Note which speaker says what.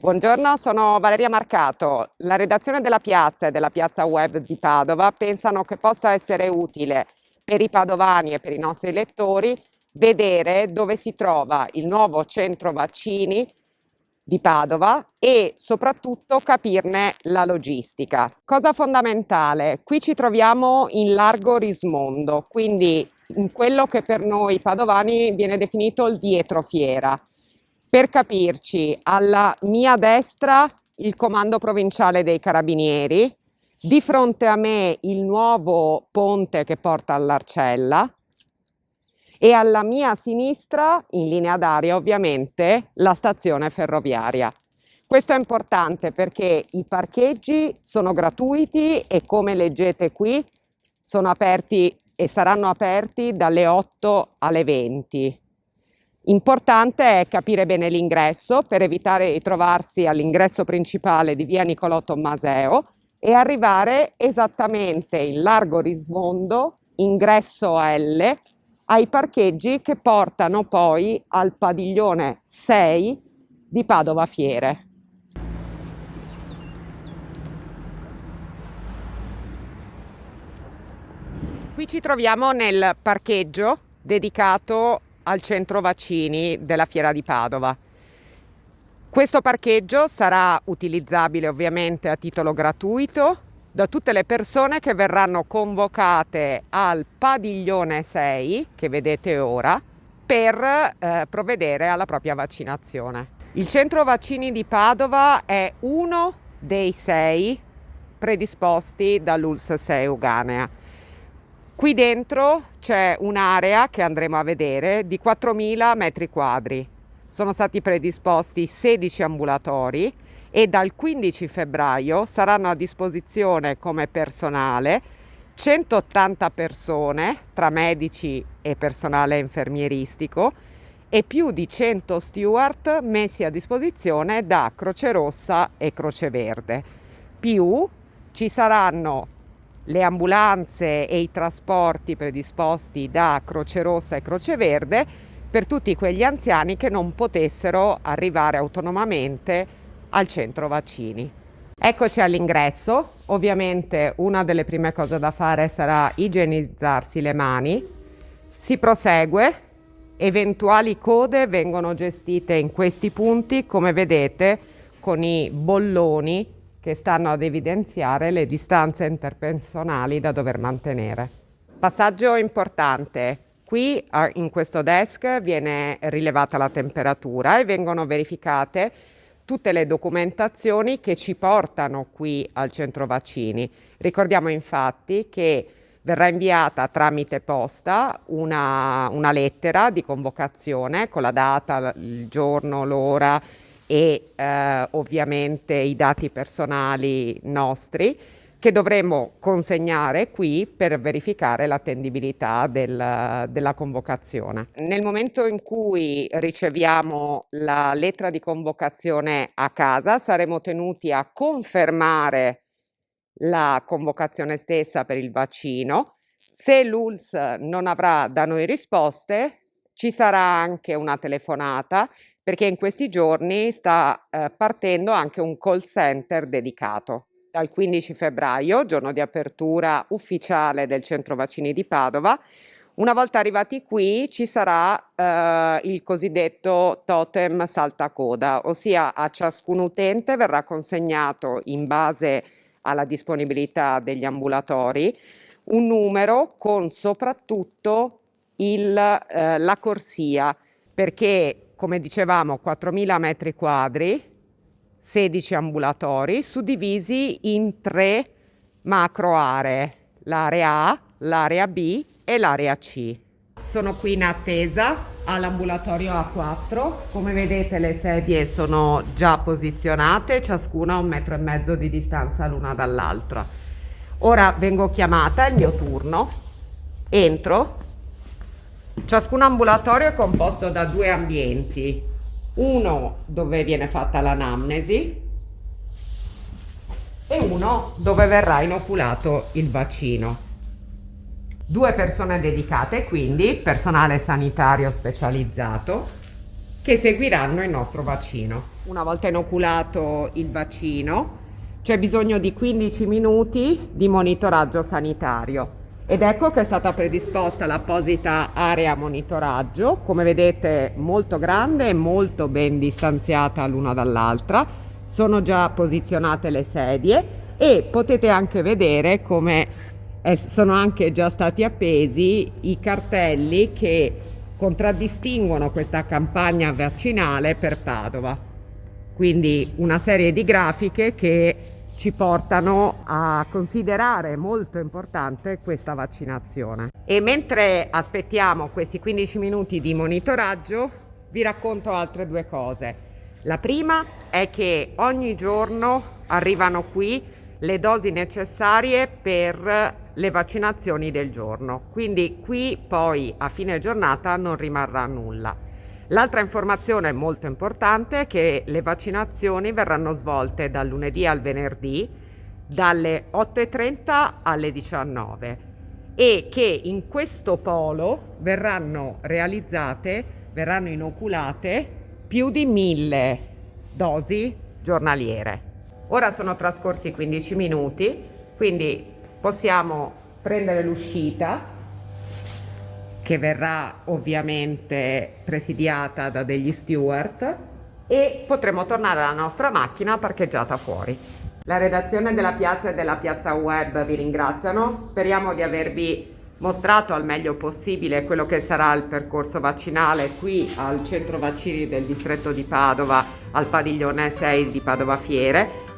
Speaker 1: Buongiorno, sono Valeria Marcato. La redazione della Piazza e della Piazza Web di Padova pensano che possa essere utile per i padovani e per i nostri lettori vedere dove si trova il nuovo centro vaccini di Padova e soprattutto capirne la logistica. Cosa fondamentale? Qui ci troviamo in Largo Rismondo, quindi in quello che per noi padovani viene definito il dietrofiera. Per capirci, alla mia destra il comando provinciale dei Carabinieri, di fronte a me il nuovo ponte che porta all'Arcella e alla mia sinistra, in linea d'aria ovviamente, la stazione ferroviaria. Questo è importante perché i parcheggi sono gratuiti e come leggete qui sono aperti e saranno aperti dalle 8 alle 20. Importante è capire bene l'ingresso per evitare di trovarsi all'ingresso principale di via Niccolò Tommaseo e arrivare esattamente in Largo Rismondo, ingresso L, ai parcheggi che portano poi al padiglione 6 di Padova Fiere. Qui ci troviamo nel parcheggio dedicato al centro vaccini della Fiera di Padova. Questo parcheggio sarà utilizzabile ovviamente a titolo gratuito da tutte le persone che verranno convocate al padiglione 6, che vedete ora, per provvedere alla propria vaccinazione. Il centro vaccini di Padova è uno dei 6 predisposti dall'ULSS 6 Euganea. Qui dentro c'è un'area che andremo a vedere di 4.000 metri quadri. Sono stati predisposti 16 ambulatori e dal 15 febbraio saranno a disposizione come personale 180 persone tra medici e personale infermieristico e più di 100 steward messi a disposizione da Croce Rossa e Croce Verde. Più ci saranno le ambulanze e i trasporti predisposti da Croce Rossa e Croce Verde per tutti quegli anziani che non potessero arrivare autonomamente al centro vaccini. Eccoci all'ingresso. Ovviamente una delle prime cose da fare sarà igienizzarsi le mani. Si prosegue. Eventuali code vengono gestite in questi punti, come vedete, con i bolloni che stanno ad evidenziare le distanze interpersonali da dover mantenere. Passaggio importante. Qui in questo desk viene rilevata la temperatura e vengono verificate tutte le documentazioni che ci portano qui al centro vaccini. Ricordiamo infatti che verrà inviata tramite posta una lettera di convocazione con la data, il giorno, l'ora e ovviamente i dati personali nostri che dovremo consegnare qui per verificare l'attendibilità della convocazione. Nel momento in cui riceviamo la lettera di convocazione a casa saremo tenuti a confermare la convocazione stessa per il vaccino. Se l'ULSS non avrà da noi risposte, ci sarà anche una telefonata perché in questi giorni sta partendo anche un call center dedicato. Dal 15 febbraio, giorno di apertura ufficiale del centro vaccini di Padova, una volta arrivati qui ci sarà il cosiddetto totem saltacoda, ossia a ciascun utente verrà consegnato in base alla disponibilità degli ambulatori un numero con soprattutto la corsia, perché come dicevamo 4.000 metri quadri, 16 ambulatori suddivisi in 3 macro aree, l'area A, l'area B e l'area C. Sono qui in attesa all'ambulatorio A4, come vedete le sedie sono già posizionate, ciascuna a 1,5 metri di distanza l'una dall'altra. Ora vengo chiamata, è il mio turno, entro. Ciascun ambulatorio è composto da 2 ambienti, uno dove viene fatta l'anamnesi e uno dove verrà inoculato il vaccino. 2 persone dedicate, quindi personale sanitario specializzato, che seguiranno il nostro vaccino. una volta inoculato il vaccino, c'è bisogno di 15 minuti di monitoraggio sanitario. Ed ecco che è stata predisposta l'apposita area monitoraggio, come vedete molto grande e molto ben distanziata l'una dall'altra. Sono già posizionate le sedie e potete anche vedere come sono anche già stati appesi i cartelli che contraddistinguono questa campagna vaccinale per Padova. Quindi una serie di grafiche che ci portano a considerare molto importante questa vaccinazione. E mentre aspettiamo questi 15 minuti di monitoraggio, vi racconto altre due cose. La prima è che ogni giorno arrivano qui le dosi necessarie per le vaccinazioni del giorno, quindi qui poi a fine giornata non rimarrà nulla. L'altra informazione molto importante è che le vaccinazioni verranno svolte dal lunedì al venerdì dalle 8:30 alle 19 e che in questo polo verranno inoculate più di 1000 dosi giornaliere. Ora sono trascorsi 15 minuti, quindi possiamo prendere l'uscita, che verrà ovviamente presidiata da degli steward, e potremo tornare alla nostra macchina parcheggiata fuori. La redazione della Piazza e della Piazza Web vi ringraziano, speriamo di avervi mostrato al meglio possibile quello che sarà il percorso vaccinale qui al centro vaccini del distretto di Padova, al padiglione 6 di Padova Fiere.